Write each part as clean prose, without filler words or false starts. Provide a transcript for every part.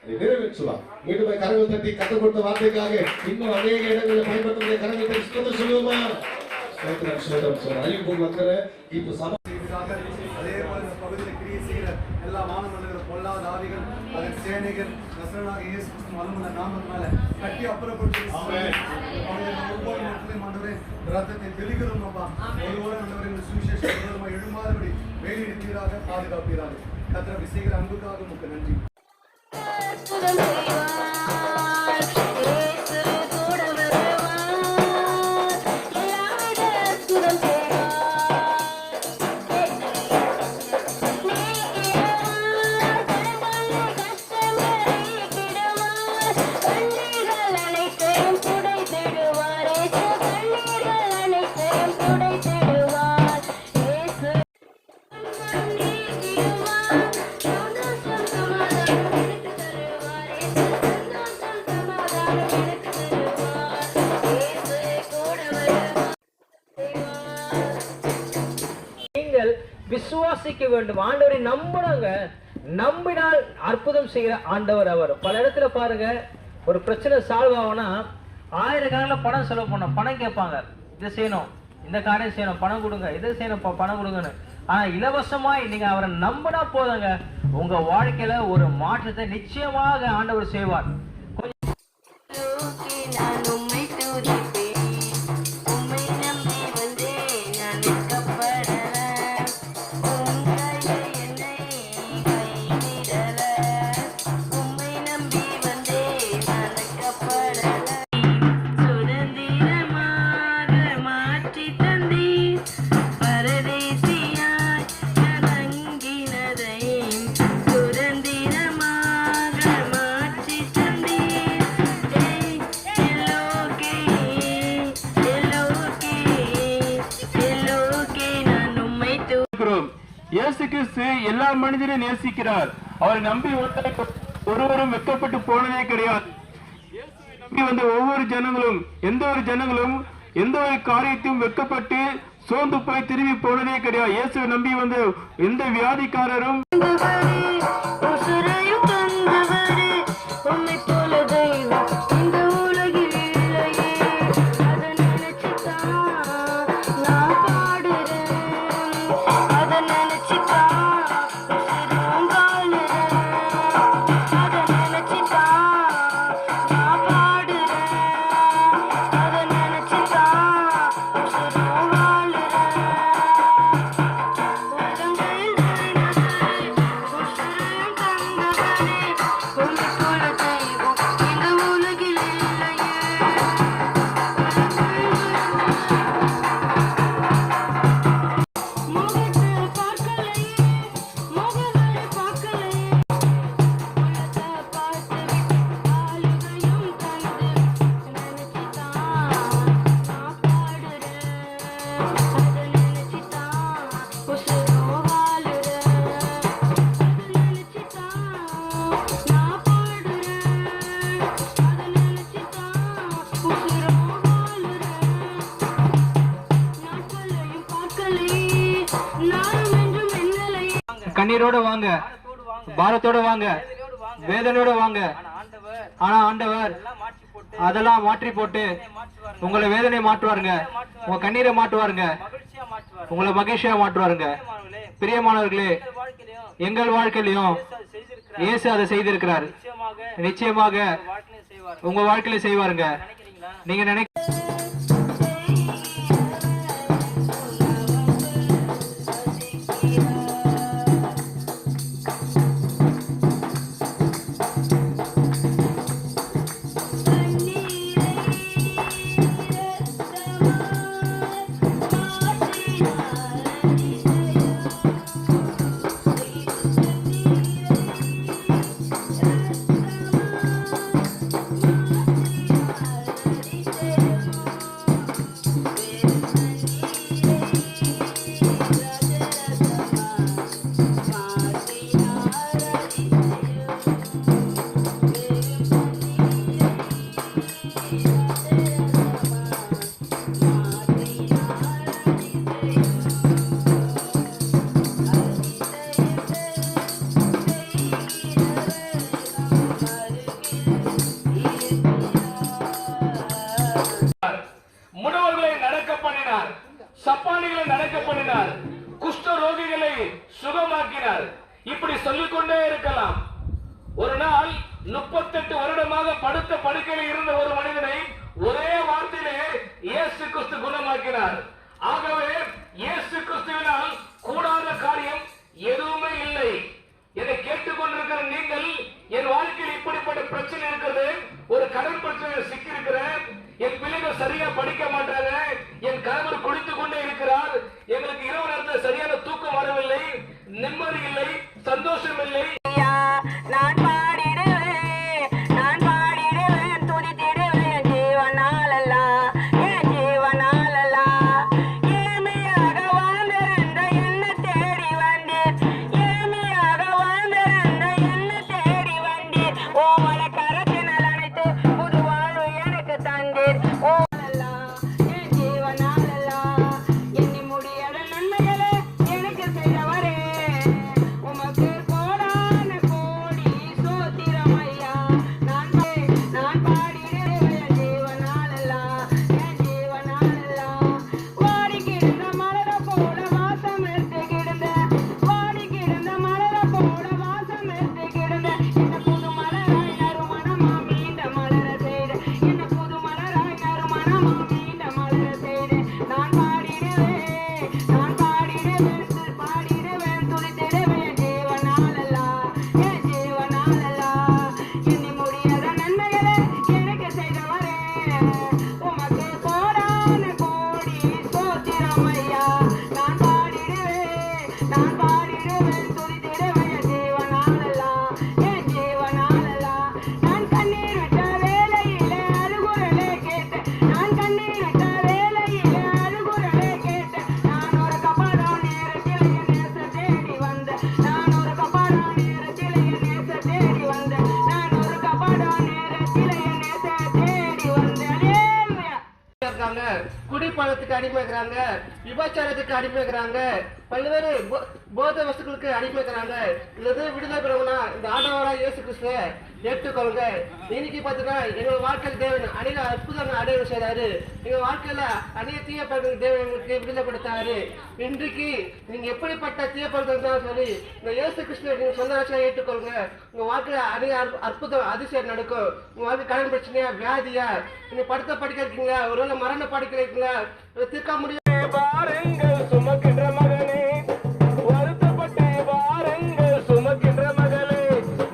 நிறைவேற்றுவார். மீண்டும் கரங்கள் தட்டி கற்றுக் கொடுத்த வார்த்தைக்காக இன்னும் அநேக இடங்களில் பயன்படுத்த கரங்கள் தட்டி சொல்லுமா? அறிவிப்பு வந்துற இப்போ அதே போல இந்த பகுதியில் கிரியை செய்கிற எல்லா மாணவர்களும் பொல்லாத ஆவிகள் அதன் சேனைகள் நசரனாக இயேசு கிறிஸ்து வல்லமுள்ள நாமத்தினால கட்டி அப்புறப்படுத்தி ஒவ்வொரு மக்களையும் ஆண்டவரே ரத்தத்தை தெளிக்கிறோம் அப்பா. ஒருவரை ஆண்டவரின் சுவிசேஷம் எழுமாறுபடி வேலையிடுவீராக பாதுகாப்பீராக. கர்த்தர் செய்கிற அன்புக்காக உங்களுக்கு நன்றி. விசுவாசிக்க வேண்டும். ஆண்டவரை நம்பினாங்க. நம்பினால் அற்புதம் செய்கிற ஆண்டவர் அவர். பல இடத்துல பாருங்க, ஒரு பிரச்சனை சால்வ் ஆகும்னா ஆயிரக்கணக்கில் பணம் செலவு பண்ணணும். பணம் கேட்பாங்க, இதை செய்யணும், இந்த காரியம் செய்யணும், பணம் கொடுங்க, இதை செய்யணும், பணம் கொடுங்கன்னு. ஆனா இலவசமா நீங்க அவரை நம்பினா போதுங்க, உங்க வாழ்க்கையில ஒரு மாற்றத்தை நிச்சயமாக ஆண்டவர் செய்வார். இயேசு கிறிஸ்து எல்லா மனிதரையும் நேசிக்கிறார். அவரை நம்பி ஒருவரும் வெட்கப்பட்டு போனதே கிடையாது. இயேசுவை நம்பி வந்த ஒவ்வொரு ஜனங்களும் எந்த ஒரு காரியத்தையும் வெட்கப்பட்டு சோர்ந்து போய் திரும்பி போனதே கிடையாது. இயேசுவை நம்பி வந்த எந்த வியாதிக்காரரும் கண்ணீரோட வாங்க, பாரத்தோட வாங்க, வேதனையோட வாங்க. ஆனா ஆண்டவர் அதெல்லாம் மாற்றி போட்டு உங்களை வேதனை மாற்றுவாருங்க, உங்க கண்ணீரை மாற்றுவாருங்க, உங்களை மகிழ்ச்சியா மாற்றுவாருங்க. பிரியமானவர்களே, எங்கள் வாழ்க்கையிலையும் இயேசு அதை செய்திருக்கிறார். நிச்சயமாக உங்க வாழ்க்கையில செய்வாருங்க. நீங்க நினைக்க Thank you. 38 வருடமாக படுத்த படுக்கையில் இருந்த ஒரு மனிதனை ஒரே வார்த்தையிலே இயேசு கிறிஸ்து குணமாக்கினார். ஆகவே இயேசு கிறிஸ்துவினால் கூடாத காரியம் எதுவுமே இல்லை. இதை கேட்டுக்கொண்டிருக்கிற நீங்கள், என் வாழ்க்கையில் இப்படிப்பட்ட பிரச்சனை இருக்கிறது, ஒரு கடன் பிரச்சனை சிக்கி இருக்கிறேன், என் பிள்ளைகள் சரியா படிக்க மாட்டாங்க, என் கணவர் குடித்துக் கொண்டே இருக்கிறார், எங்களுக்கு இரவு நேரத்தில் சரியான தூக்கம் வரவில்லை, நிம்மதி இல்லை, சந்தோஷம் இல்லை. நான் பாடிடுவேன், நான் பாடிடுவேன், துதித்திடுவேன், ஜீவனாலல்லா, என் ஜீவனாலல்லா. ஏமையாக வாழ்ந்திருந்த என்னை தேடி வந்தீர், ஏமையாக வாழ்ந்திருந்த என்னை தேடி வந்தீர். ஓமல கரத்தினால் அணைத்து புது வாழ்வு எனக்கு தந்தீர். ஓ அல்லா, என் ஜீவனாலல்லா, எண்ணி முடியாத நன்மைகளை எனக்கு செய்தவரே, உமக்கு கோடான கோடி ஸ்தோத்திரம் ஐயா. நான் பாடிடுவேன் என் ஜீவனாலல்லா, என் ஜீவனாலல்லா. வாடி கிடந்த மலரை போல வாசம் எடுத்து கிடந்த, வாடி கிடந்த மலரை போல வாசம் எடுத்து கிடந்த, என்ன புது மலராய் நறுமணமா மீண்ட மலர செய்த, என்ன புது மலராய் நறுமணமா மீண்ட மலர செய்த. நான் பாடிடுவேன், நான் பாடிடுவேன், பாடிடுவேன், துதித்திடுவேன், ஜீவனாலல்லா, என் ஜீவனாலல்லா. எண்ணி முடியாத நன்மைகளை எனக்கு செய்தவரே, உமக்கு கோடான கோடி ஸ்தோத்திரம் ஐயா. நான் பாடிடுவேன், நான் பாடிடுவேன், துதித்திடுவேன், ஜீவனாலல்லா, என் ஜீவனாலல்லா. நான் கண்ணீர் விட்ட வேளையிலே அழுகுரலே கேட்டேன், நான் கண்ணீர் விட்ட வேளையிலே அழுகுரலே கேட்டேன். நான் ஒரு கபாடம் நேரத்தில் என் நேச தேடி வந்தேன், நான் ஒரு கபாடம் நேரத்தில் என் நேச தேடி வந்தேன், நான் ஒரு கபாடம் நேரத்தில் என் நேச தேடி வந்தேன். அல்லேலூயா. இருக்காங்க, குடிப்பழத்துக்கு அடிமைக்கிறாங்க, விபச்சாரத்துக்கு அடிமைக்கிறாங்க, பல்வேறு போதை வஸ்துக்களுக்கு அடிமைக்கிறாங்க. இது விடுதலை பெறணும்னா இந்த ஆண்டவராக இயேசு கிறிஸ்துவை ஏற்றுக்கொள்ளுங்க. இன்னைக்கு பார்த்தீங்கன்னா எங்க வாழ்க்கையில் தேவன் அநேக அற்புதங்கள் அடையாளம் செய்தாரு. எங்க வாழ்க்கையில அநேக தீய பழக்கங்கள் தேவன் எங்களுக்கு விடுதலை கொடுத்தாரு. இன்றைக்கு நீங்க எப்படிப்பட்ட தீய பழக்கம் சொல்லி இந்த இயேசு கிறிஸ்துவை நீங்க சொந்த ஆட்சியா ஏற்றுக்கொள்ளுங்க. உங்க வாழ்க்கையில அநேக அற்புதம் அதிசயம் நடக்கும். உங்க வாழ்க்கை கடன் பிரச்சனையா, வியாதியா, நீங்க படுத்த படிக்க இருக்கீங்களா, ஒருவேளை மரண படுக்க இருக்கீங்களா, தீர்க்க முடியும். பாருங்கள் சுமக்கின்ற மகனே, வருத்தப்பட்டு பாருங்கள் சுமக்கின்ற மகளே,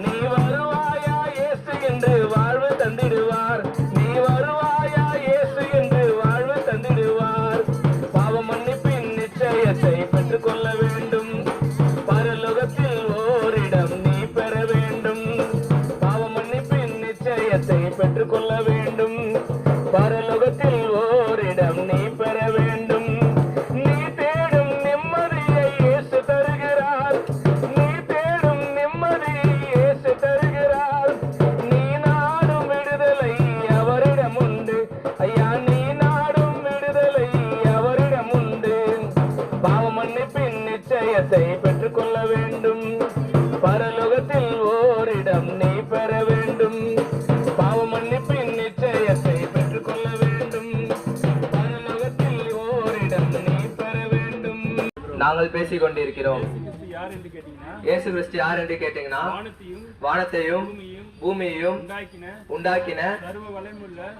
நீ வருவாயா இயேசு என்று வாழ்வு தந்திடுவார், நீ வருவாயா இயேசு என்று வாழ்வு தந்திடுவார். பாவ மன்னிப்பின் நிச்சயத்தை பெற்றுக்கொள்ள வேண்டும், பரலோகத்தில் ஓரிடம் நீ பெற வேண்டும். பாவ மன்னிப்பின் நிச்சயத்தை பெற்றுக்கொள்ள வேண்டும், பரலோகத்தில் ஓரிடம் நீ பெற வேண்டும். நீ தேடும் நிம்மதியை இயேசு தருகிறார், நீ தேடும் நிம்மதியை இயேசு தருகிறார். நீ நாடும் விடுதலை அவரிடம் உண்டு ஐயா, நீ நாடும் விடுதலை அவரிடம் உண்டு. பாவ மன்னிப்பின் நிச்சயத்தை பெற்றுக்கொள்ள வேண்டும், பரலோகத்தில் ஓரிடம் நீ பெற வேண்டும். பாவ மன்னிப்பின் நிச்சயத்தை பெற்றுக்கொள்ள வேண்டும், பரலோகத்தில் ஓரிடம் நீ பெற வேண்டும். நாங்கள் பேசிக் கொண்டிருக்கிறோம். யார் என்று கேட்டீங்கன்னா, இயேசு கிறிஸ்து யார் என்று கேட்டீங்கன்னா, வானத்தையும் பூமியையும் உண்டாக்கின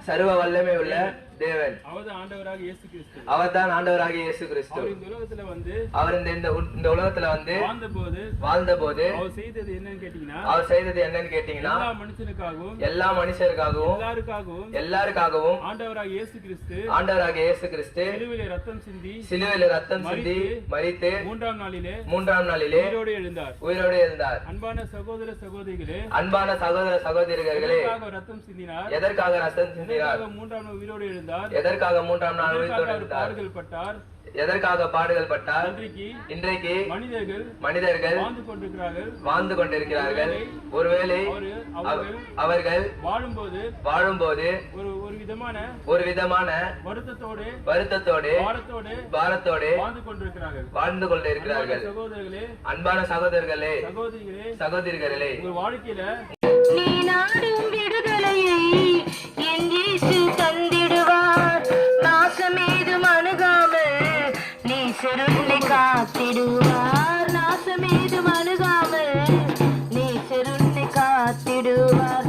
சர்வ வல்லமை உள்ள தேவன், அவர்தான் ஆண்டவராக இயேசு கிறிஸ்து. அவர்தான் ஆண்டவராகிய இயேசு கிறிஸ்து. இந்த உலகத்துல வந்து அவர் இந்த உலகத்துல வந்து வாழ்ந்தபோது அவர் செய்தது என்னன்னு கேட்டீங்கன்னா, அவர் செய்தது என்னன்னு கேட்டீங்கன்னா, எல்லா மனுஷனுக்காகவும் எல்லா மனுஷருக்காகவும் எல்லாருக்காகவும் ஆண்டவராக இயேசு கிறிஸ்து சிலுவையிலே ரத்தம் சிந்தி மரித்து மூன்றாம் நாளிலே உயிரோடு எழுந்தார். அன்பான சகோதர சகோதரிகளே, எதற்காக ரத்தம் சிந்தினார்? மூன்றாம் நாள் உயிரோடு எழுந்தார். எதற்காக மூன்றாம் நாள் உயிரோடு எழுந்தார்? எதற்காக பாடுகள் பட்டார்? இன்றைக்கு மனிதர்கள் வாழ்ந்து கொண்டிருக்கிறார்கள். ஒருவேளை அவர்கள் வாழும்போது ஒரு விதமான வருத்தத்தோடு பாரத்தோடு வாழ்ந்து கொண்டிருக்கிறார்கள். அன்பான சகோதரர்களே சகோதரிகளே, நீ நாடும் விடுதலையை என் இயேசு தந்திடுவார். நாசமேதும் அணுகாமல் நீ செருளை காத்திடுவார். நாசமேதும் அணுகாமல் நீ செருளை காத்திடுவார்.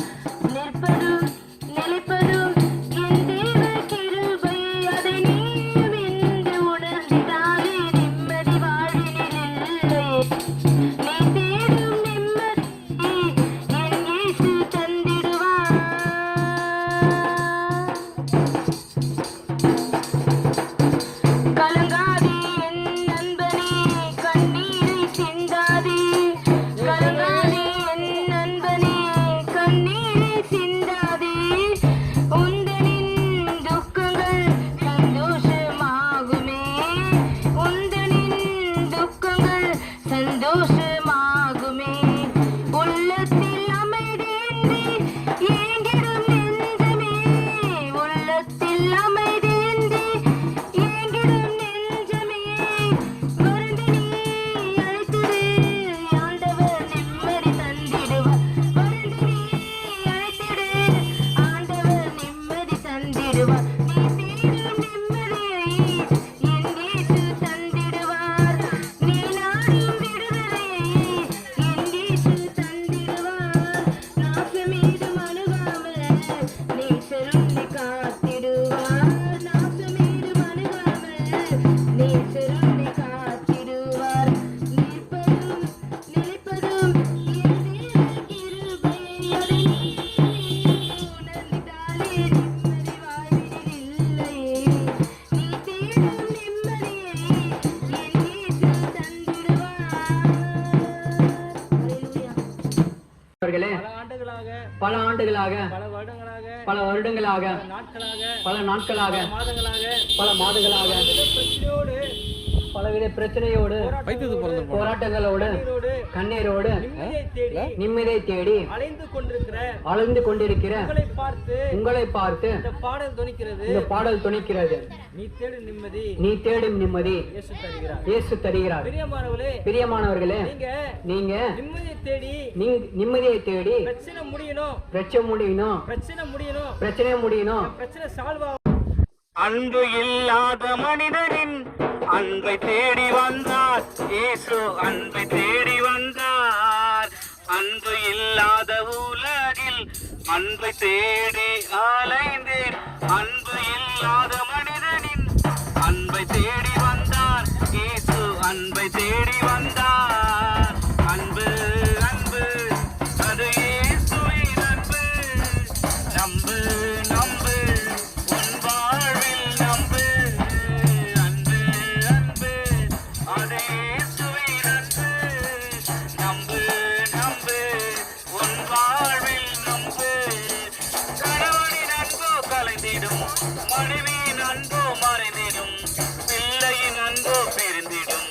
பல ஆண்டுகளாக பல வருடங்களாக பல வருடங்களாக நாட்களாக பல நாட்களாக மாதங்களாக பல மாதங்களாக பிரச்சனையோடு பலவித பிரச்சனையோடு போராட்டங்களோடு கண்ணீரோடு நிம்மதியை தேடி அலைந்து கொண்டிருக்கிற உங்களை பார்த்து இந்த பாடல் துணிக்கிறது. நீ தேடும் நிம்மதி இயேசு தருகிறார். பிரியமானவர்களே, நீங்க நிம்மதியை தேடி பிரச்சனை முடியணும். அன்பு இல்லாத மனிதனின் அன்பை தேடி வந்தார் இயேசு, அன்பை தேடி வந்தார். அன்பு இல்லாத உலகில் அன்பை தேடி அலைந்தேன். அன்பு இல்லாத மனிதனின் அன்பை தேடி வந்தார் இயேசு, அன்பை தேடி வந்தார். அன்பு அன்பு அது இயேசுவின் அன்பு. நம்பு நம்பு உன் வாழ்வில் நம்பு. அன்பு அன்பு அது இயேசுவின் அன்பு. நம்பு நம்பு உன் வாழ்வில் நம்பு. கணவனின் அன்போ கலைந்திடும், மனைவியின் அன்போ மறைந்திடும், பிள்ளையின் அன்போ பிரிந்திடும்,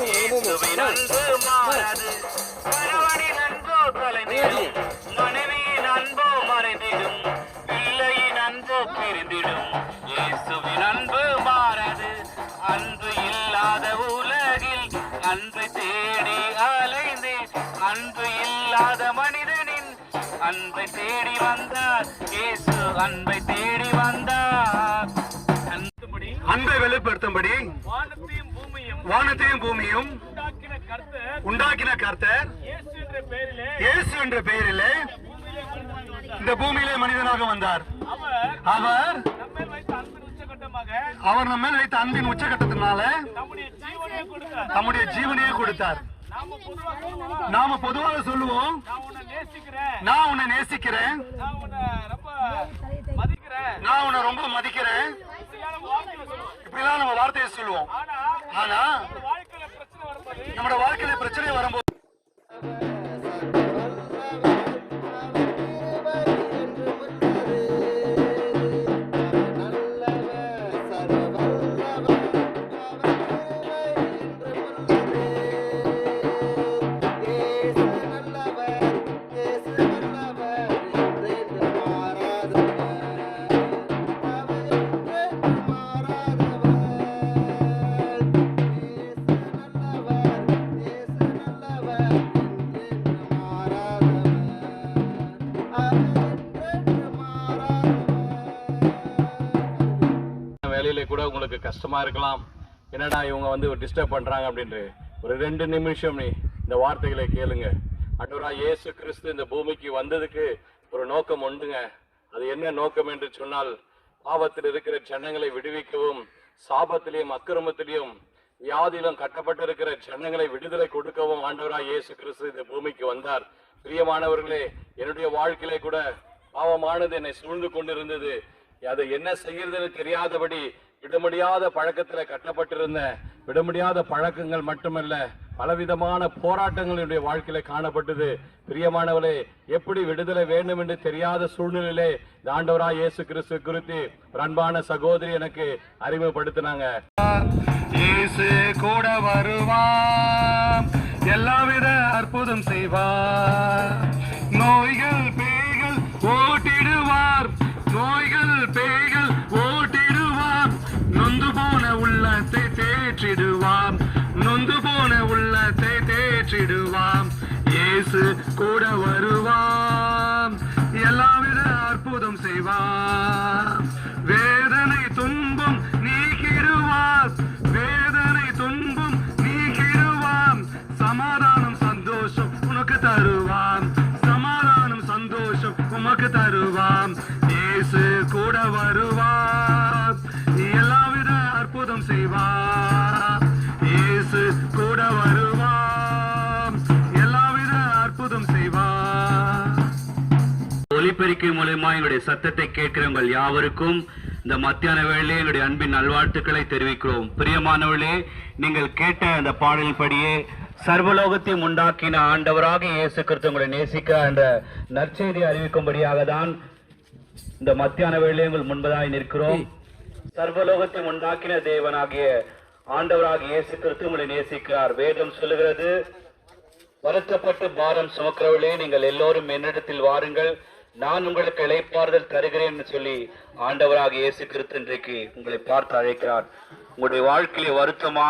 இயேசுவின் அன்பு மாறாது. கணவனின் அன்போ கலைந்திடும், மனைவியின் அன்போ மறைந்திடும், பிள்ளையின் அன்போ பிரிந்திடும், இயேசுவின் அன்பு மாறாது. அன்பு இல்லாத உலகில் அன்பை தேடி அலைந்தேன். அன்பு இல்லாத மனிதனின் அன்பை தேடி வந்தார் இயேசு, அன்பை தேடி வந்தார். அன்பை வெளிப்படுத்தும்படி வானத்தையும் பூமியும் உண்டாக்கின கர்த்தர் இயேசு என்ற பெயரிலே இந்த பூமியிலே மனிதனாக வந்தார். அவர் நம்ம மேல் வைத்த அன்பின் உச்சகட்டத்தினால நம்முடைய ஜீவனையே கொடுத்தார். நாம பொதுவாக சொல்லுவோம், நான் உன்னை நேசிக்கிறேன், நான் உன்னை ரொம்ப மதிக்கிறேன், இப்படிலாம் நம்ம வார்த்தையை சொல்லுவோம். ஆனா நம்மளோட வாழ்க்கையில பிரச்சனை வரும்போது வேலையில கூட உங்களுக்கு கஷ்டமா இருக்கலாம். என்னடா இவங்க வந்து டிஸ்டர்ப் பண்றாங்க அப்படின்ட்டு ஒரு 2 நிமிஷம் நீ இந்த வார்த்தைகளை கேளுங்க. ஆண்டவராகிய இயேசு கிறிஸ்து இந்த பூமிக்கு வந்ததுக்கு ஒரு நோக்கம் உண்டுங்க. அது என்ன நோக்கம் என்று சொன்னால், பாவத்தில் இருக்கிற ஜனங்களை விடுவிக்கவும், சாபத்திலையும் அக்கிரமத்திலையும் வியாதியிலும் கட்டப்பட்டிருக்கிற ஜனங்களை விடுதலை கொடுக்கவும் ஆண்டவராகிய இயேசு கிறிஸ்து இந்த பூமிக்கு வந்தார். பிரியமானவர்களே, என்னுடைய வாழ்க்கையில கூட பாவமானது என்னை சூழ்ந்து கொண்டிருந்தது. அதை என்ன செய்யறதுன்னு தெரியாதபடி விட முடியாத பழக்கத்துல கட்டப்பட்டிருந்த, விட முடியாத பழக்கங்கள் மட்டுமல்ல, பலவிதமான போராட்டங்கள் என்னுடைய வாழ்க்கையில காணப்பட்டது. பிரியமானவர்களே, எப்படி விடுதலை வேண்டும் என்று தெரியாத சூழ்நிலையிலே ஆண்டவராகிய இயேசு கிறிஸ்து குறித்து ஒரு அன்பான சகோதரி எனக்கு அறிமுகப்படுத்தினாங்க. இயேசு கூட வருவார், எல்லாவித அற்புதம் செய்வார். நோய்கள் பேய்கள் ஓட்டிடுவார், நோய்கள் பேய்கள் ஓட்டிடுவார். நொந்து போன உள்ளத்தை தேற்றிடுவார், நொந்து போன உள்ளத்தை தேற்றிடுவார். இயேசு கூட வருவார், எல்லாவித அற்புதம் செய்வார். வேதனை துன்பம் நீக்கிடுவார், வேதனை துன்பம் நீக்கிடுவார். சமாதானம் சந்தோஷம் உனக்கு தருவார், சமாதானம் சந்தோஷம் உமக்கு தருவார். இயேசு கூட வருவார், எல்லாவித அற்புதம் செய்வார். இயேசு கூட வருவார், எல்லாவித அற்புதம் செய்வார். ஒலிபெருக்கி மூலமா என்னுடைய சத்தத்தை கேட்கிறவங்கள் யாவருக்கும் இந்த மத்தியான வேளையிலே என்னுடைய அன்பின் நல்வாழ்த்துக்களை தெரிவிக்கிறோம். பிரியமானவர்களே, நீங்கள் கேட்ட அந்த பாடல் படியே சர்வலோகத்தையும் உண்டாக்கின ஆண்டவராக இயேசு கிறிஸ்து உங்களை நேசிக்கிறார் என்ற நற்செய்தியை அறிவிக்கும்படியாக தான் இந்த மத்தியான வேளையில் உங்கள் முன்பதாய் நிற்கிறோம். சர்வலோகத்தையும் உண்டாக்கின தேவனாகிய ஆண்டவராக இயேசு கிறிஸ்து உங்களை நேசிக்கிறார். வேதம் சொல்லுகிறது, வருத்தப்பட்டு பாரம் சுமக்கிறவர்களே நீங்கள் எல்லோரும் என்னிடத்தில் வாருங்கள், நான் உங்களுக்கு இளைப்பாறுதல் தருகிறேன் என்று சொல்லி ஆண்டவராக இயேசு கிறிஸ்து இன்றைக்கு உங்களை பார்த்து அழைக்கிறார். உங்களுடைய வாழ்க்கையில வருத்தமா,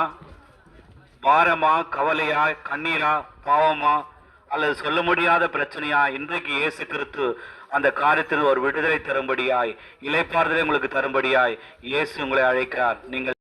பாரமா, கவலையா, கண்ணீரா, பாவமா அல்லது சொல்ல முடியாத பிரச்சனையா, இன்றைக்கு இயேசு கிறிஸ்து அந்த காரியத்தில் ஒரு விடுதலை தரும்படியாய், இளைப்பாறுதலை உங்களுக்கு தரும்படியாய் இயேசு உங்களை அழைக்கிறார். நீங்கள்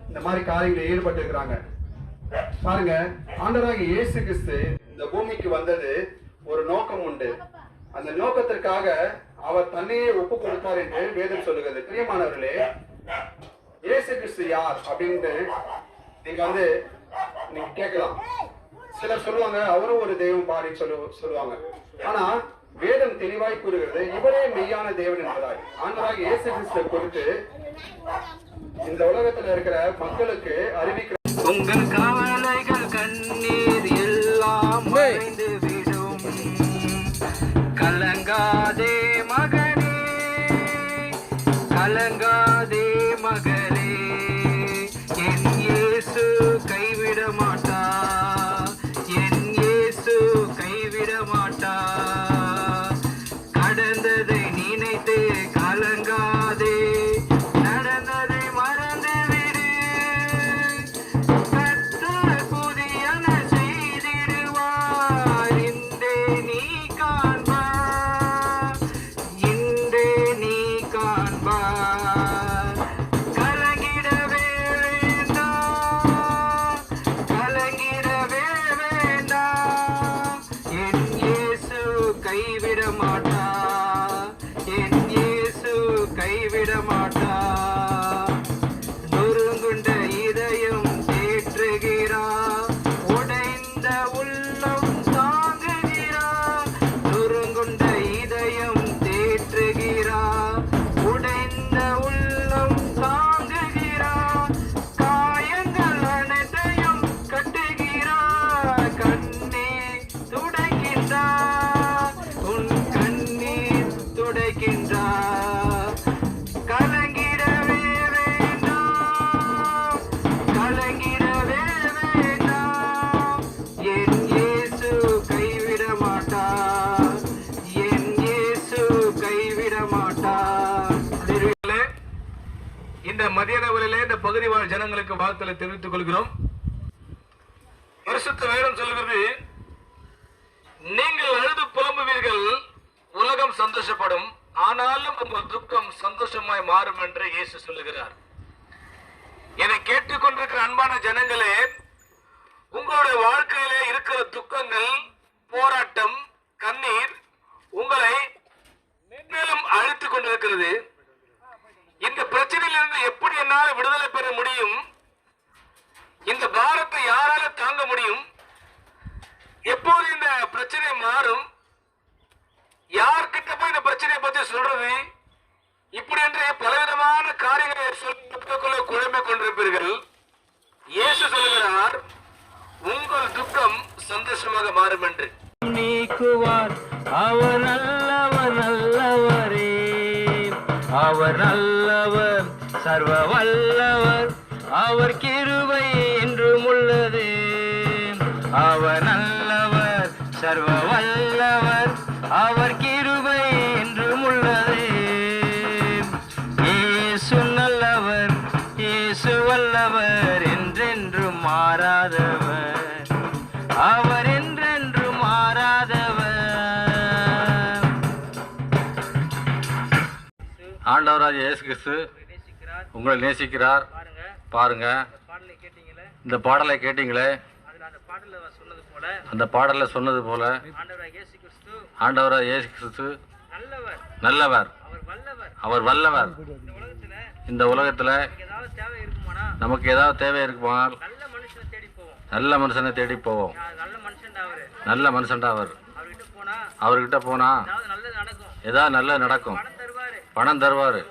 இந்த மாதிரி காரியங்களில் ஈடுபட்டு இருக்கிறாங்க. பாருங்க, ஆண்டவராகிய இயேசு கிறிஸ்து இந்த பூமிக்கு வந்தது ஒரு நோக்கம் உண்டு. அந்த நோக்கத்திற்காக அவர் தன்னையே ஒப்பு கொடுத்தார் என்று வேதம் சொல்லுகிறது. பிரியமானவர்களே, இயேசு கிறிஸ்து யார் அப்படின்னு நீங்க கேட்கலாம். சிலர் சொல்லுவாங்க அவரும் ஒரு தெய்வம் பாடி சொல்லுவாங்க. ஆனா வேதம் தெளிவாய் கூறுகிறது, இவரே மெய்யான தேவன் என்பதாய். ஆண்டவராகிய இயேசு கிறிஸ்து குறித்து இந்த உலகத்துல இருக்கிற மக்களுக்கு அறிவிக்கிற உங்கள் கவலைகள் கண்ணீர் எல்லாம் மறைந்து விடும், கலங்காதே மகனே, கலங்காதே மகளே, என் இயேசு கைவிட மாட்டார், என் இயேசு கைவிட மாட்டார். கடந்ததை நினைத்து கலங்காதே, நடந்ததை மறந்து விடு, கர்த்தர் புதியன செய்திடுவார், இன்றே நீ காண்பார், இன்றே நீ காண்பார். கலங்கிடவே வேண்டாம், கலங்கிடவே வேண்டாம், என் இயேசு கைவிட மாட்டார், என் இயேசு கைவிட மாட்டார். நொறுங்குண்ட இதயம் தேற்றுகிறார், உடைந்த உள்ளம் தாங்குகிறார், நொறுங்குண்ட இதயம் தேற்றுகிறார், உடைந்த உள்ளம் தாங்குகிறார், காயங்கள் அனைத்தையும் கட்டுகிறார், கண்ணீர் துடைக்கின்றார், உன் கண்ணீர் துடைக்கின்றார். கலங்கிடவே வேண்டாம், கலங்கிடவே வேண்டாம், என் இயேசு கைவிட மாட்டார், என் இயேசு கைவிட மாட்டார். இந்த மதிய வேளையிலே இந்த பகுதி வாழ் ஜனங்களுக்கு வாழ்த்தலை தெரிவித்துக் கொள்கிறோம். பரிசுத்த வேதம் சொல்கிறது, நீங்கள் அழுது புலம்புவீர்கள், உலகம் சந்தோஷப்படும், ஆனாலும் உங்கள் துக்கம் சந்தோஷமாய் மாறும் என்று இயேசு சொல்லுகிறார். இதை கேட்டுக்கொண்டிருக்கிற அன்பான ஜனங்களே, உங்களுடைய வாழ்க்கையிலே இருக்கிற துக்கங்கள், போராட்டம், கண்ணீர் உங்களை மேலும் அழைத்துக் கொண்டிருக்கிறது. இந்த பிரச்சனையிலிருந்து எப்படி என்னால் விடுதலை பெற முடியும்? இந்த பாரத்தை யாரால தாங்க முடியும்? எப்போது இந்த பிரச்சனை மாறும்? யார்கிட்ட போய் இந்த பிரச்சனையை பற்றி சொல்றது? இப்படி என்று பலவிதமான காரியங்களை சொல்லிக்கொள்ள குழம்பை கொண்டிருப்பீர்கள். இயேசு சொல்கிறார், உங்கள் துக்கம் சந்தோஷமாக மாறும் என்று. நீக்குவார் அவர் நல்லவர், நல்லவரே அவர் நல்லவர், சர்வ வல்லவர், அவர் கிருபை என்றும் உள்ளது. அவர் நல்லவர், சர்வ வல்லவர், அவர் கிருபை என்றும் உள்ளது. இயேசு நல்லவர், இயேசு வல்லவர், என்றென்றும் மாறாதவர், அவர் என்றென்றும் மாறாதவர். ஆண்டவராக இயேசு கிறிஸ்து உங்களை நேசிக்கிறார். பாருங்க, இந்த பாடலை கேட்டீங்களே, அந்த பாடல சொன்னது போல ஆண்டவராக இயேசு கிறிஸ்து நல்லவர், அவர் வல்லவர். இந்த உலகத்துல நமக்கு ஏதாவது தேவை இருக்குமானால் நல்ல மனுஷனை தேடி போவோம். நல்ல மனுஷன்டா அவர். அவர்கிட்ட போனா ஏதாவது நல்லது நடக்கும். பணம் தருவாரு,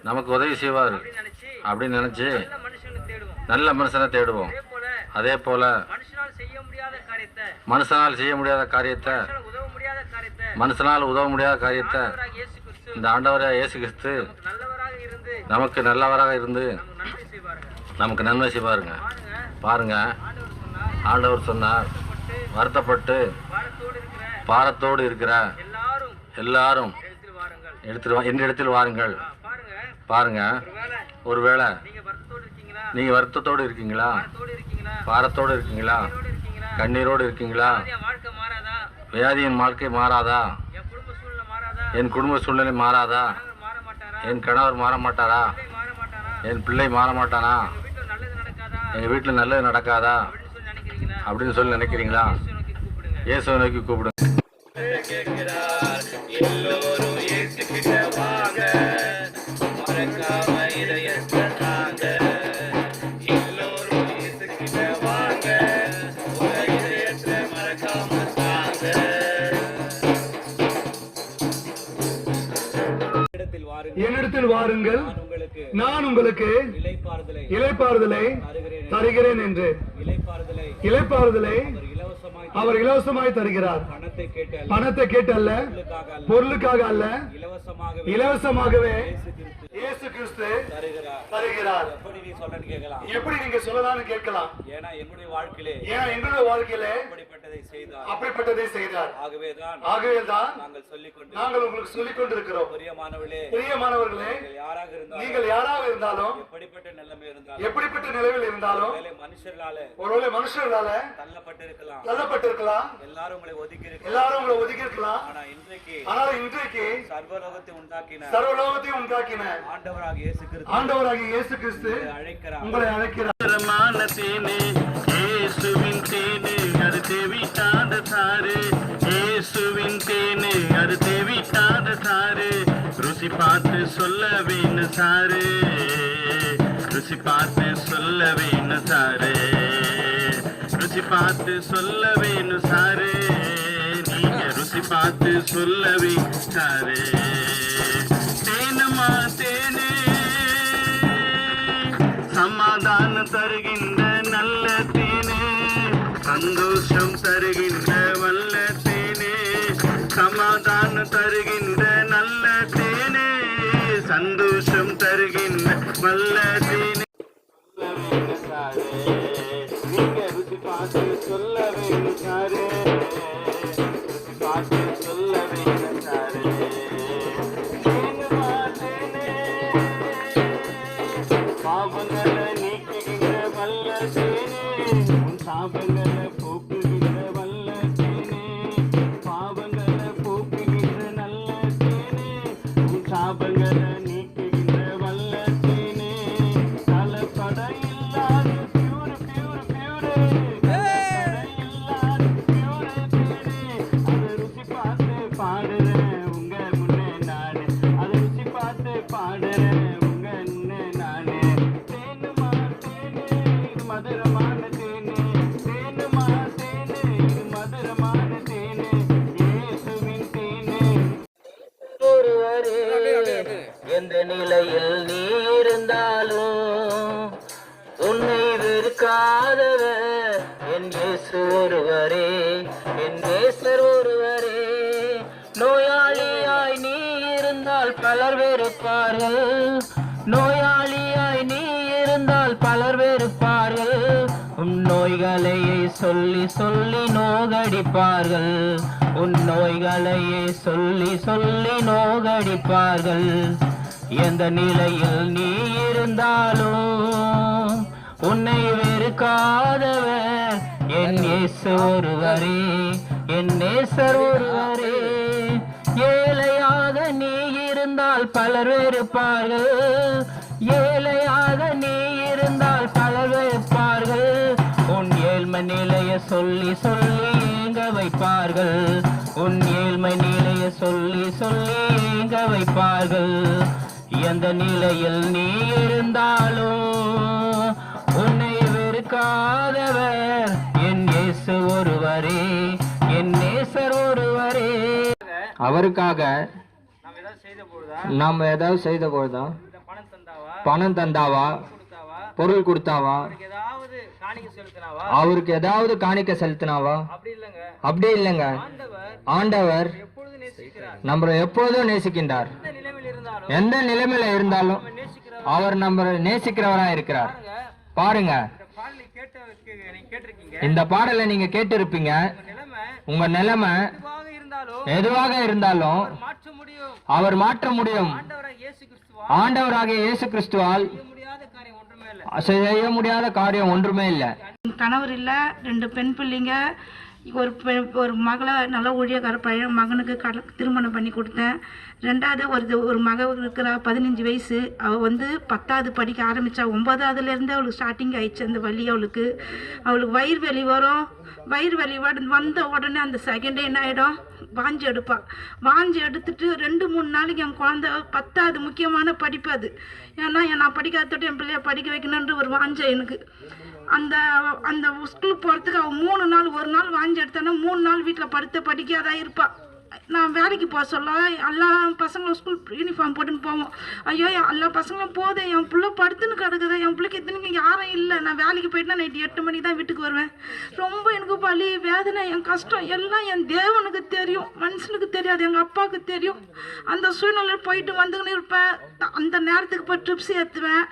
நமக்கு உதவி செய்வாரு அப்படின்னு நினைச்சு நல்ல மனுஷனை தேடுவோம். அதே போல மனுஷனால் செய்ய முடியாத காரியத்தை, மனுஷனால் உதவ முடியாத காரியத்தை இந்த ஆண்டவராக இயேசு கிறிஸ்து நமக்கு நல்லவராக இருந்து நமக்கு நன்மை செய்வாருங்க. பாருங்க, ஆண்டவர் சொன்னார், வருத்தப்பட்டு பாரத்தோடு இருக்கிற எல்லாரும் என்னிடத்தில் வாருங்கள். பாருங்க, ஒருவேளை நீங்க வருத்தத்தோடு இருக்கீங்களா, பாரத்தோடு இருக்கீங்களா, கண்ணீரோடு இருக்கீங்களா, வியாதியின் வாழ்க்கை மாறாதா, என் குடும்ப சூழ்நிலை மாறாதா, என் கணவர் மாற மாட்டாரா, என் பிள்ளை மாற மாட்டானா, எங்க வீட்டுல நல்லது நடக்காதா அப்படின்னு சொல்லி நினைக்கிறீங்களா? இயேசுவை நோக்கி கூப்பிடுங்க. என்னிடத்தில் வாருங்கள், நான் உங்களுக்கு இளைப்பாறுதலை தருகிறேன் என்று. இளைப்பாறுதலை அவர் இலவசமாய் தருகிறார். பணத்தை கேட்டு அல்ல, பொருளுக்காக அல்ல, இலவசமாகவே இயேசு கிறிஸ்து தருகிறார். எப்படி நீங்க சொல்லலாம்னு கேட்கலாம். ஏன்னா எங்களுடைய வாழ்க்கையிலே அப்படிப்பட்டதை செய்தார். ஆகவேதான் நாங்கள் உங்களுக்கு சொல்லிக் கொண்டிருக்கிறோம். பிரியமானவர்களே, நீங்கள் யாராக இருந்தாலும், எப்படிப்பட்ட நிலையில் இருந்தாலும், ஒருவேளை மனுஷர்களால தள்ளப்பட்டிருக்கலாம், எல்லாரும் உங்களை ஒதுக்கி இருக்கலாம். ஆனால் இன்றைக்கு சர்வலோகத்தை உண்டாக்கின ஆண்டவராகிய இயேசு கிறிஸ்து உங்களை அழைக்கிறார். இயேசுவின் தேனே அது தேவிட்டாத சாரு, இயேசுவின் தேனே அது தேவிட்டாத சாரு, ருசி பார்த்து சொல்ல வேணும் சாரு, ருசி பார்த்து சொல்ல வேணும் சாரு, ருசி பார்த்து சொல்ல வேணும் சாரு, நீங்க ருசி பார்த்து சொல்ல வேணும் சாரு. தேனமா தேனே, சமாதானம் தருகின்ற நல்ல தேனே, சந்தோஷம் தருகின்ற வல்ல தேனே, சமாதானம் தருகின்ற நல்ல தேனே, சந்தோஷம் தருகின்ற வல்ல தேனே. நீங்க ருசி பார்த்து சொல்ல வேணும் சாரு, ருசி பார்த்து சொல்ல வேணும் சாரு. பாவங்களை நீக்குகின்ற வல்ல தேனே, உன் சாபங்களை போக்குகின்ற வல்ல தேனே, பாவங்களை போக்குகின்ற நல்ல தேனே, இயேசு ஒருவரே, என் நேசர் ஒருவரே. நோயாளியாய் நீ இருந்தால் பலர் வெறுப்பார்கள், நோயாளியாய் நீ இருந்தால் பலர் வெறுப்பார்கள். உன் நோய்களையே சொல்லி சொல்லி நோகடிப்பார்கள், உன் நோய்களையே சொல்லி சொல்லி நோகடிப்பார்கள். எந்த நிலையில் நீ இருந்தாலும் உன்னை வெறுக்காதவர் என் இயேசு ஒருவரே, என் நேசர் ஒருவரே. ஏழையாக நீ இருந்தால் பலர் வெறுப்பார்கள், ஏழையாக நீ இருந்தால் பலர் வெறுப்பார்கள். உன் ஏழ்மை நிலைய சொல்லி சொல்லி ஏங்க வைப்பார்கள், உன் ஏழ்மை நிலைய சொல்லி சொல்லி ஏங்க வைப்பார்கள். எந்த நிலையில் நீ இருந்தாலும் உன்னை வெறுக்காதவர் என் இயேசு ஒருவரே, என் நேசர் ஒருவரே. அவருக்காக நாம் ஏதாவது செய்த பொழுதா, பணம் தந்தாவா, பொருள் கொடுத்தாவா, அவருக்கு ஏதாவது காணிக்க செலுத்தினாவா? அப்படி இல்லைங்க. ஆண்டவர் நம்மளை எப்போதும் நேசிக்கின்றார். எந்த நிலைமையில இருந்தாலும் அவர் நம்ம நேசிக்கிறவரா இருக்கிறார். பாருங்க, இந்த பாடலை நீங்க கேட்டிருப்பீங்க. உங்க நிலைமை எதுவாக இருந்தாலும் அவர் மாற்ற முடியும். ஆண்டவராகிய இயேசு கிறிஸ்துவால் செய்ய முடியாத காரியம் ஒன்றுமே இல்லை. கணவர் இல்லை, 2 பெண் பிள்ளைங்க, ஒரு மகளை நல்ல ஊழியக்கார பையன் மகனுக்கு திருமணம் பண்ணி கொடுத்தேன். 2வது ஒரு மக இருக்கிறா, 15 வயசு. அவள் 10வது படிக்க ஆரம்பித்தா. 9வதுலேருந்து அவளுக்கு ஸ்டார்டிங் ஆயிடுச்சு அந்த வலி. அவளுக்கு வயிறு வலி வரும். வயிறு வலி வந்த உடனே அந்த செகண்டே என்ன ஆகிடும், வாஞ்சி எடுப்பாள். வாஞ்சி எடுத்துட்டு 2-3 நாளைக்கு என் குழந்தை 10வது முக்கியமான படிப்பு அது. ஏன்னா நான் படிக்காதோட்டு என் பிள்ளைய படிக்க வைக்கணுன்ற ஒரு வாஞ்சை எனக்கு. அந்த அந்த ஸ்கூலுக்கு போகிறதுக்கு அவள் 3 நாள், ஒரு நாள் வாஞ்சி எடுத்தானா 3 நாள் வீட்டில் படிக்காதா இருப்பாள். நான் வேலைக்கு போக சொல்ல எல்லா பசங்களும் ஸ்கூல் யூனிஃபார்ம் போட்டுன்னு போவோம். ஐயோ எல்லா பசங்களும் போதே, என் பிள்ளை படுத்துன்னு கிடக்குது, என் பிள்ளைக்கு எத்தனைக்கு யாரும் இல்லை. நான் வேலைக்கு போயிட்டுனா நைட்டு 8 மணிக்கு தான் வீட்டுக்கு வருவேன். ரொம்ப எனக்கு வலி, வேதனை, என் கஷ்டம் எல்லாம் என் தேவனுக்கு தெரியும், மனுஷனுக்கு தெரியாது, எங்கள் அப்பாவுக்கு தெரியும். அந்த சூழ்நிலையில் போயிட்டு வந்துக்கின்னு இருப்பேன். அந்த நேரத்துக்கு போய் ட்ரிப்ஸ் ஏற்றுவேன்.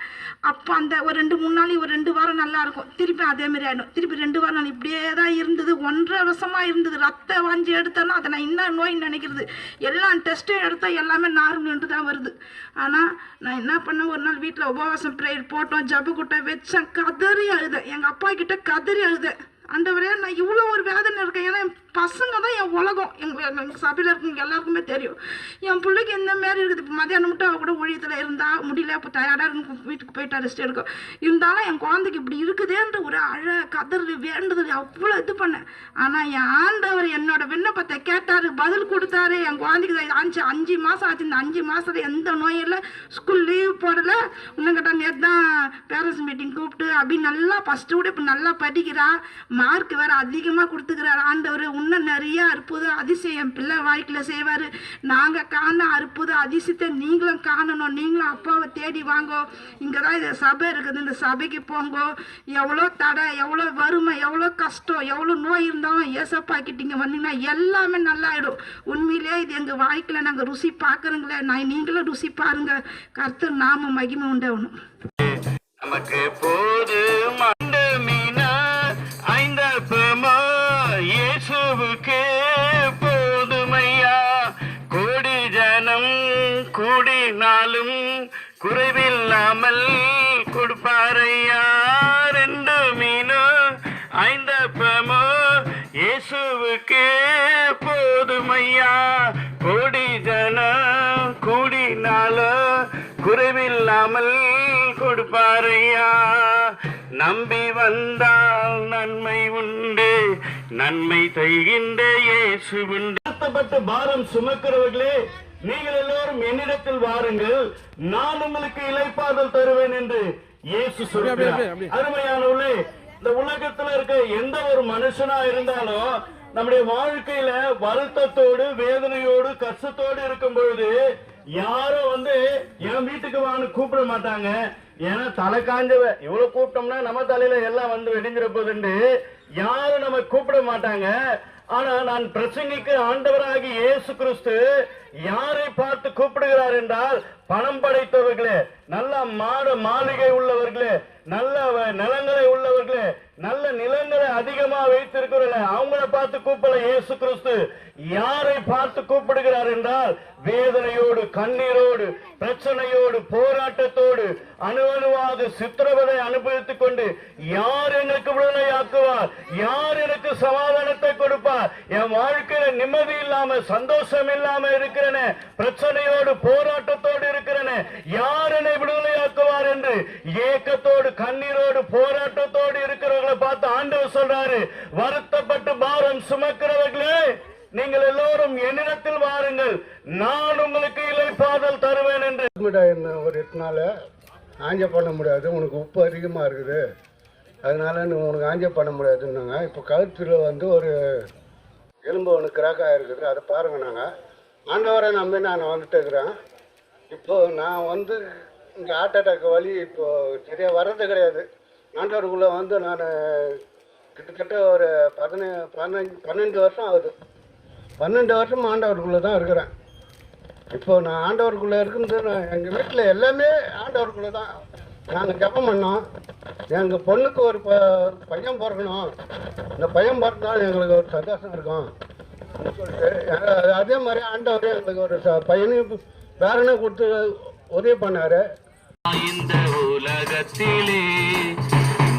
அப்போ அந்த ஒரு 2-3 நாளைக்கு ஒரு 2 வாரம் நல்லா இருக்கும். திருப்பி அதேமாரி ஆகிடும். திருப்பி 2 வாரம் நான் இப்படியே தான் இருந்தது. 1.5 வருஷமாக இருந்தது. ரத்த வாஞ்சி எடுத்தேன்னா அதை நான் இன்னும் நோய் நினைக்கிறது. எல்லாம் டெஸ்ட்டும் எடுத்தால் எல்லாமே நார்மல்ன்ட்டு தான் வருது. ஆனால் நான் என்ன பண்ணேன், ஒரு நாள் வீட்டில் உபவாசம் ப்ரேயர் போட்டோம், ஜப கூட்டம் வச்சேன். கதறி அழுதேன், எங்கள் அப்பா கிட்ட கதறி அழுதேன். ஆண்டவரே, நான் இவ்வளோ ஒரு வேதனை இருக்கேன். ஏன்னா என் பசங்க தான் என் உலகம். எங்கள் சபையில் இருக்கவங்க எல்லாருக்குமே தெரியும் என் பிள்ளைக்கு எந்த மாரி இருக்குது. இப்போ மதியானம் மட்டும் அவள் கூட ஊழியத்தில் இருந்தால் முடியல, இப்போ டயர்டாக இருக்கும், வீட்டுக்கு போயிட்டு ரெஸ்ட் எடுக்கும். இருந்தாலும் என் குழந்தைக்கு இப்படி இருக்குதேன்ற ஒரு கதறி வேண்டுதல் அவ்வளோ இது பண்ணேன். ஆனால் என் ஆண்டவர் என்னோட விண்ணப்பத்தை கேட்டார், பதில் கொடுத்தாரு. என் குழந்தைக்கு 5 மாதம் ஆச்சு. இந்த 5 மாதத்தில் எந்த நோயில், ஸ்கூல் லீவ் போடலை. இன்னும் கேட்டால் நேற்று தான் பேரண்ட்ஸ் மீட்டிங் கூப்பிட்டு அப்படி நல்லா ஃபஸ்ட்டு கூட இப்போ நல்லா படிக்கிறா. மார்க் வேறு அதிகமாக கொடுத்துக்கிறார் ஆண்டவர். இன்னும் நிறைய அற்புத அதிசயம் பிள்ளை வாழ்க்கையில் செய்வார். நாங்கள் காண அற்புத அதிசயத்தை நீங்களும் காணணும். நீங்களும் அப்பாவை தேடி வாங்கோ. இங்கே தான் இந்த சபை இருக்குது, இந்த சபைக்கு போங்கோ. எவ்வளோ தடை, எவ்வளோ வறுமை, எவ்வளோ கஷ்டம், எவ்வளோ நோய் இருந்தாலும் ஏசப்பா கிட்டீங்க வந்தீங்கன்னா எல்லாமே நல்லாயிடும். உண்மையிலே இது எங்கள் வாழ்க்கையில் நாங்கள் ருசி பார்க்குறோங்களே, நீங்களும் ருசி பாருங்க. கர்த்தர் நாம மகிமை உண்டாகணும். நமக்கு போது மண்டு மீனா ஐந்தப்பமா இயேசுவுக்கு போதுமையா. கோடி ஜனம் கூடினாலும் குறைவில்லாமல் கொடுப்பாரையா. 2 மீனோ 5 அப்பமோ இயேசுவுக்கு போதுமையா. கோடி ஜனம் கூடினாலும் குறைவில்லாமல் கொடுப்பாரையா. நம்பி வந்தால் நன்மை உண்டு, நன்மை செய்கின்ற இயேசு உண்டு. பாரம் சுமக்கிறவர்களே, நீங்கள் எல்லோரும் என்னிடத்தில் வாருங்கள், நான் உங்களுக்கு இளைப்பாறுதல் தருவேன் என்று இயேசு சொல்கிறார். அருமையானவர்களே, இந்த உலகத்துல இருக்க எந்த ஒரு மனுஷனா இருந்தாலும் நம்முடைய வாழ்க்கையில வருத்தத்தோடு, வேதனையோடு, கஷ்டத்தோடு இருக்கும் பொழுது யாரும் என் வீட்டுக்கு வான்னு கூப்பிட மாட்டாங்க. ஏன்னா தலை காஞ்சவ இவ்வளவு கூப்பிட்டோம்னா நம்ம தலையில எல்லாம் வெடிஞ்சிட போகுதுன்னு யாரும் நம்ம கூப்பிட மாட்டாங்க. ஆனா நான் பிரசங்கிக்கு ஆண்டவராகி இயேசு கிறிஸ்து யாரை பார்த்து கூப்பிடுகிறார் என்றால், பணம் படைத்தவர்களே, நல்ல மாளிகை உள்ளவர்களே, நல்ல நிலங்களை உள்ளவர்களே, நல்ல நிலங்களை அதிகமா வைத்திருக்கிறவர்களே, அவங்கள பார்த்து கூப்பிடல இயேசு கிறிஸ்து. யாரை பார்த்து கூப்பிடுகிறார் என்றால், வேதனையோடு, கண்ணீரோடு, பிரச்சனையோடு, போராட்டத்தோடு, அணுவணுவாக சித்திரவதை அனுபவித்துக் கொண்டு, யார் எனக்கு விடுதலையாக்குவார், யார் எனக்கு சமாதானத்தை கொடுப்பார், என் வாழ்க்கையில நிம்மதி இல்லாம சந்தோஷம் இல்லாம இருக்கிறேனே, பிரச்சனையோடு போராட்டத்தோடு இருக்கிறேனே, யார் என்னை விடுதலையாக்குவார் என்று ஏக்கத்தோடு கண்ணீரோடு போராட்டத்தோடு இருக்கிறவர்களை பார்த்து ஆண்டவர் சொல்றாரு, வருத்தப்பட்டு பாரம் சுமக்கிறவர்களே, நீங்கள் எல்லோரும் என்னிடத்தில் வாருங்கள், நான் உங்களுக்கு இளைப்பாறுதல் தருவேன் என்று. ஒரு 8 நாள் ஆஞ்ச பண்ண முடியாது, உனக்கு உப்பு அதிகமாக இருக்குது, அதனால உனக்கு ஆஞ்ச பண்ண முடியாதுன்னாங்க. இப்போ கழுத்தில் வந்து ஒரு எலும்பு ஒன்று கிராக்காக இருக்குது, அதை பாருங்கள். நாங்கள் ஆண்டவரை நம்பி நான் வந்துட்டு இருக்கிறேன். இப்போது நான் வந்து இந்த ஹார்ட் அட்டாக் வலி இப்போது சரியாக வர்றது கிடையாது. ஆண்டவருக்குள்ளே வந்து நான் கிட்டத்தட்ட ஒரு 12 வருஷம் ஆகுது. 12 வருஷம் ஆண்டவருக்குள்ளே தான் இருக்கிறேன். இப்போ நான் ஆண்டவருக்குள்ளே இருக்குன்னு எங்கள் வீட்டில் எல்லாமே ஆண்டவருக்குள்ளே தான். நாங்கள் ஜெபம் பண்ணோம், எங்கள் பொண்ணுக்கு ஒரு பையன் பிறக்கணும், இந்த பையன் பிறந்தாலும் எங்களுக்கு ஒரு சந்தோஷம் இருக்கும் சொல்லிட்டு, அதே மாதிரி ஆண்டவர் எங்களுக்கு ஒரு பையனையும் பேரனை கொடுத்து உதவி பண்ணார். இந்த உலகத்திலே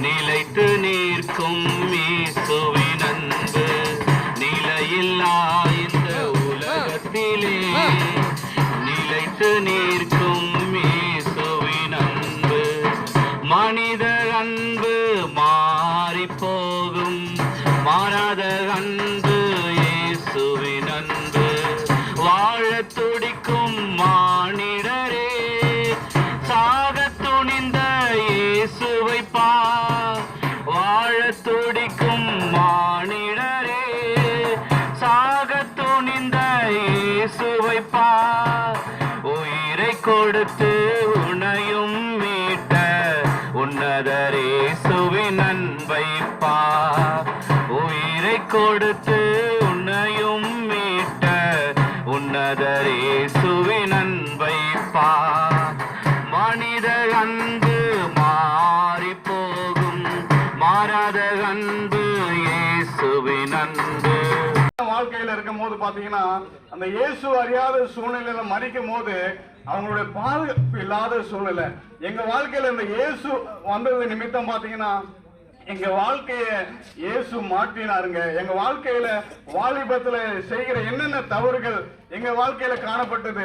நிலைத்து நிற்கும் இயேசுவின் அன்பு நிலையில்லா. இந்த உலகத்திலே நிலைத்து நிற்கும் இயேசுவின் அன்பு, மனித அன்பு மாறி போகும், மாறாத அன்பு இயேசுவின் அன்பு. வாழத் துடிக்கும் மானிடரே, சாகத் துணிந்த இயேசுவை பார். வாழத் துடிக்கும் மானிடரே, சாகத் துணிந்த இயேசுவை பார். உயிரை கொடுத்து உன்னையும் மீட்ட உன்னதர் இயேசுவின் அன்பை பார். உயிரை கொடுத்து உன்னையும் மீட்ட உன்னதர் இயேசுவின் அன்பை பார். மனித அன்பு மாறி போகும், மாறாத அன்பு இயேசுவின் அன்பு. வாழ்க்கையில இருக்கும் போது பாத்தீங்கன்னா, அந்த இயேசு அறியாத சூழ்நிலையில மறிக்கும் போது அவங்களுடைய பாதுகாப்பு இல்லாத சூழ்நிலை. எங்க வாழ்க்கையில இந்த இயேசு வந்தது நிமித்தம் பாத்தீங்கன்னா எங்க வாழ்க்கைய இயேசு மாற்றினாருங்க. எங்க வாழ்க்கையில வாலிபத்துல செய்கிற என்னென்ன தவறுகள் எங்க வாழ்க்கையில காணப்பட்டது,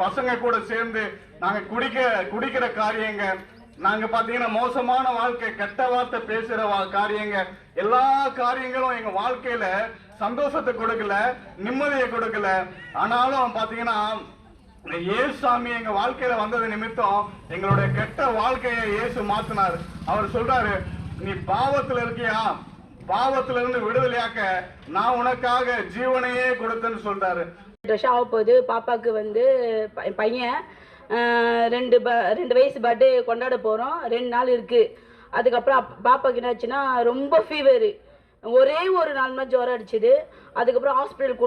பசங்க கூட சேர்ந்து நாங்க குடிக்கிற காரியங்க, நாங்க பாத்தீங்கன்னா மோசமான வாழ்க்கை, கெட்ட வார்த்தை பேசுற காரியங்க, எல்லா காரியங்களும் எங்க வாழ்க்கையில சந்தோஷத்தை கொடுக்கல, நிம்மதியை கொடுக்கல. ஆனாலும் பாத்தீங்கன்னா இயேசுசாமி எங்க வாழ்க்கையில வந்தது நிமித்தம் எங்களுடைய கெட்ட வாழ்க்கையை இயேசு மாத்தினார். அவர் சொல்றாரு, நீ பாவத்துல இருக்கியா, பாவத்துல இருந்து விடுதலையாக்க நான் உனக்காக ஜீவனையே கொடுத்தேன்னு சொல்றாரு. 2 வருஷம் ஆக போகுது. பாப்பாக்கு வந்து பையன் 2 வயசு பர்த்டே கொண்டாட போகிறோம். 2 நாள் இருக்குது. அதுக்கப்புறம் பாப்பாக்கு என்னாச்சுன்னா ரொம்ப ஃபீவரு, ஒரே ஒரு 4 மணி ஜுரம் அடிச்சுது. அதுக்கப்புறம் ஹாஸ்பிட்டல்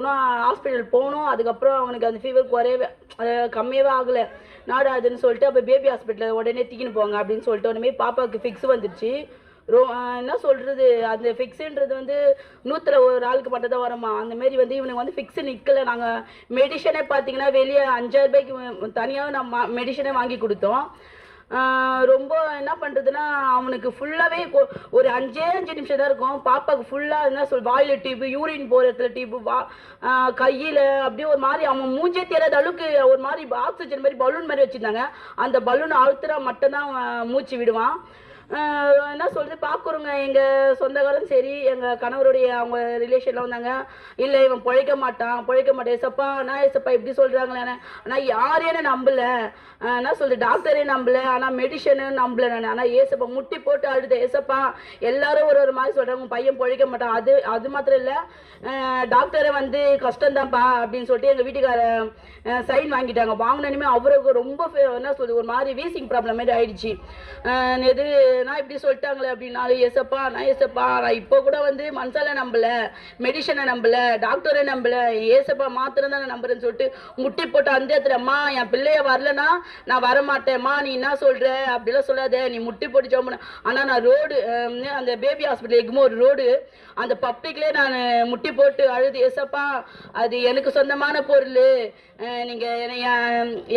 போகணும். அதுக்கப்புறம் அவனுக்கு அந்த ஃபீவர் கம்மியாகவே ஆகலை. நாடாதுன்னு சொல்லிட்டு அப்போ பேபி ஹாஸ்பிட்டலில் உடனே தூக்கின்னு போங்க அப்படின்னு சொல்லிட்டு உடனே பாப்பாவுக்கு ஃபிக்ஸ் வந்துடுச்சு. என்ன சொல்கிறது, அந்த ஃபிக்ஸுன்றது வந்து 100ல் ஒரு ஆளுக்கு மட்டும் தான் வரமா. அந்தமாரி வந்து இவனுக்கு வந்து ஃபிக்ஸு நிற்கலை. நாங்கள் மெடிஷனே பார்த்தீங்கன்னா வெளியே 5000 ரூபாய்க்கு தனியாக நம்ம மெடிஷனே வாங்கி கொடுத்தோம். ரொம்ப என்ன பண்ணுறதுன்னா அவனுக்கு ஃபுல்லாகவே ஒரு 5 நிமிஷம் தான் இருக்கும். பாப்பாவுக்கு ஃபுல்லாக என்ன வாயில் டியூப்பு, யூரின் போகிற இடத்துல டியூப்பு, கையில் அப்படியே ஒரு மாதிரி அவன் மூஞ்சே தெரியாத அளவுக்கு ஒரு மாதிரி ஆக்சிஜன் மாதிரி பலூன் மாதிரி வச்சுருந்தாங்க. அந்த பலூன் அழுத்துறா மட்டும்தான் மூச்சு விடுவான். என்ன சொல்கிறது, பார்க்குறோங்க எங்கள் சொந்தக்காரரும் சரி, எங்கள் கணவருடைய அவங்க ரிலேஷனில் வந்தாங்க, இல்லை இவன் பிழைக்க மாட்டேன் ஏசப்பா, நான் ஏசப்பா இப்படி சொல்கிறாங்களே. ஆனால் யாரையும் நம்பலை, என்ன சொல்கிறது, டாக்டரே நம்பலை, ஆனால் மெடிஷனு நம்பலை நான். ஆனால் ஏசப்பா முட்டி போட்டு அழுத, ஏசப்பா எல்லாரும் ஒரு மாதிரி சொல்கிறாங்க, உன் பையன் பிழைக்க மாட்டான். அது மாத்திரம் இல்லை, டாக்டரை வந்து கஷ்டம்தான்ப்பா அப்படின்னு சொல்லிட்டு எங்கள் வீட்டுக்கார சைன் வாங்கிட்டாங்க. வாங்கினோமே அவருக்கு ரொம்ப என்ன சொல்கிறது ஒரு மாதிரி வீசிங் ப்ராப்ளம் மாதிரி ஆயிடுச்சு. இது நான் இப்படி சொல்லிட்டாங்களே அப்படின்னாலும் ஏசப்பா நான் இப்போ கூட வந்து மனசால நம்பல, மெடிசனை நம்பல, டாக்டரை நம்பல, ஏசப்பா மாத்திரம் தான் நான் நம்புறேன்னு சொல்லிட்டு முட்டி போட்டு அந்த இடத்துலம்மா என் பிள்ளைய வரலன்னா நான் வரமாட்டேம்மா, நீ என்ன சொல்ற அப்படிலாம் சொல்லாத, நீ முட்டி போட்டு ஜெபம் பண்ண. ஆனால் நான் ரோடு அந்த பேபி ஹாஸ்பிட்டல் எக்மோர் ரோடு அந்த பப்ளிக்லேயே நான் முட்டி போட்டு அழுது, ஏசப்பா அது எனக்கு சொந்தமான பொருள், நீங்கள்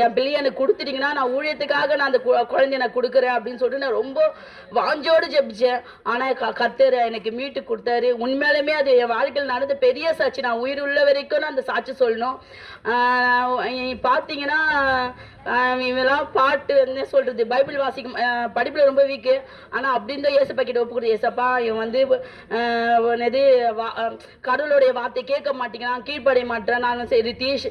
என் பிள்ளையை எனக்கு கொடுத்துட்டீங்கன்னா நான் ஊழியத்துக்காக நான் அந்த குழந்தைய நான் கொடுக்குறேன் அப்படின்னு சொல்லிட்டு நான் ரொம்ப வாஞ்சோடு ஜெபிச்சேன். ஆனால் கர்த்தர் எனக்கு மீட்டு கொடுத்தாரு. உண்மையிலுமே அது என் வாழ்க்கையில் நடந்த பெரிய சாட்சி. நான் உயிர் உள்ள வரைக்கும் நான் அந்த சாட்சி சொல்லணும். பார்த்தீங்கன்னா இவெல்லாம் பாட்டு என்ன சொல்கிறது, பைபிள் வாசிக்கும் படிப்பில் ரொம்ப வீக்கு. ஆனால் அப்படின்னு தான் ஏசப்பா கிட்ட ஒப்பு கொடுத்து, ஏசப்பா இவன் வந்து இது கடவுளுடைய வார்த்தை கேட்க மாட்டேங்கிறான், கீழ்ப்படைய மாட்டேறான். நான் சரி ரித்தீஷ்,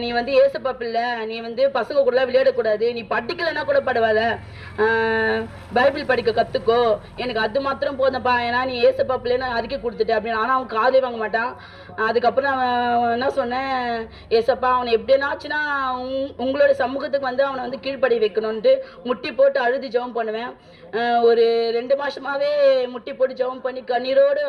நீ வந்து ஏசப்பா பிள்ளை, நீ வந்து பசங்க கூட விளையாடக்கூடாது, நீ படிக்கலைன்னா கூட பரவாயில்ல, பைபிள் படிக்க கற்றுக்கோ, எனக்கு அது மாத்திரம் போதப்பா, ஏன்னா நீ ஏசப்பா பிள்ளை நான் அறிக்கை கொடுத்துட்டேன் அப்படின்னு. ஆனால் அவன் காதே வாங்க மாட்டான். அதுக்கப்புறம் நான் என்ன சொன்னேன், ஏசப்பா அவனை எப்படின்னாச்சுன்னா உங்களோட சமூகத்துக்கு வந்து அவனை வந்து கீழ்ப்படி வைக்கணும்ன்ட்டு முட்டி போட்டு அழுது ஜெபம் பண்ணுவேன். ஒரு 2 மாசமாவே முட்டி போட்டு ஜெபம் பண்ணி கண்ணீரோடு,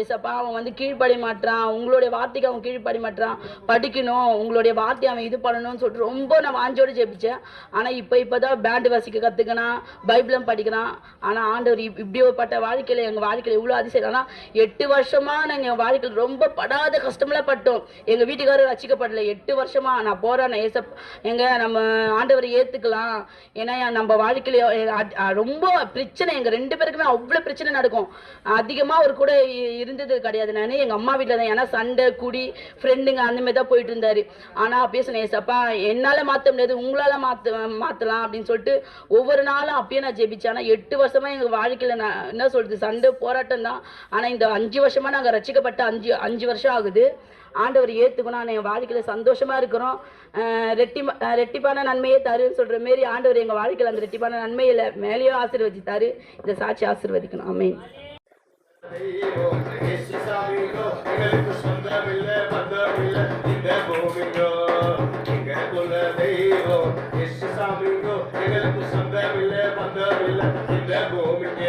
ஏசப்பா அவன் வந்து கீழ்ப்படி மாட்டான், உங்களுடைய வார்த்தைக்கு அவன் கீழ்ப்படி மாட்டான், படிக்கணும், உங்களுடைய வார்த்தை அவன் இது பண்ணணும்னு சொல்லிட்டு ரொம்ப நான் வாஞ்சோடு ஜெபிச்சேன். ஆனால் இப்போதான் பேண்டு வாசிக்க கற்றுக்கினான், பைபிளும் படிக்கிறான். ஆனால் ஆண்டவர் இப்படிப்பட்ட வாழ்க்கையில் எங்கள் வாழ்க்கையில் இவ்வளோ அதிசயம். ஆனால் 8 வருஷமா நாங்கள் எங்கள் வாழ்க்கையில் ரொம்ப படாத கஷ்டமெல்லாம் பட்டோம். எங்கள் வீட்டுக்காரர் ரசிக்கப்படலை 8 வருஷமா. நான் போகிறேன் ஏசப்பா நம்ம ஆண்டவரை ஏற்றுக்கலாம், ஏன்னா நம்ம வாழ்க்கையில் ரொம்ப பிரச்சனை, எங்கள் 2 பேருக்குமே அவ்வளோ பிரச்சனை நடக்கும். அதிகமாக ஒரு கூட இருந்தது கிடையாது. நான் எங்கள் அம்மா வீட்டில் தான், ஏன்னா சண்டை குடி ஃப்ரெண்டுங்க அந்த மாதிரி தான் போயிட்டு இருந்தாரு. ஆனால் பேசினேன், ஏசப்பா என்னால் மாற்ற முடியாது, உங்களால் மாற்றலாம் அப்படின்னு சொல்லிட்டு ஒவ்வொரு நாளும் அப்பயே நான் ஜெபிச்சேன். ஆனால் 8 வருஷமா எங்கள் வாழ்க்கையில் நான் என்ன சொல்கிறது, சண்டை போராட்டம் தான். ஆனால் இந்த 5 வருஷமா நாங்கள் ரசிக்கப்பட்ட 5 வருஷம் ஆகுது. ஆண்டவர் ஏற்றுக்கணும், நான் என் வாழ்க்கையில் சந்தோஷமாக இருக்கிறோம். ரெட்டிப்பான நன்மையே தருன்னு சொல்கிற மாரி ஆண்டவர் எங்கள் வாழ்க்கையில் அந்த ரெட்டிப்பான நன்மையில் மேலேயும் ஆசீர்வதித்தாரு. இந்த சாட்சி ஆசீர்வதிக்கணும். ஆமென். இந்த பூமிக்கு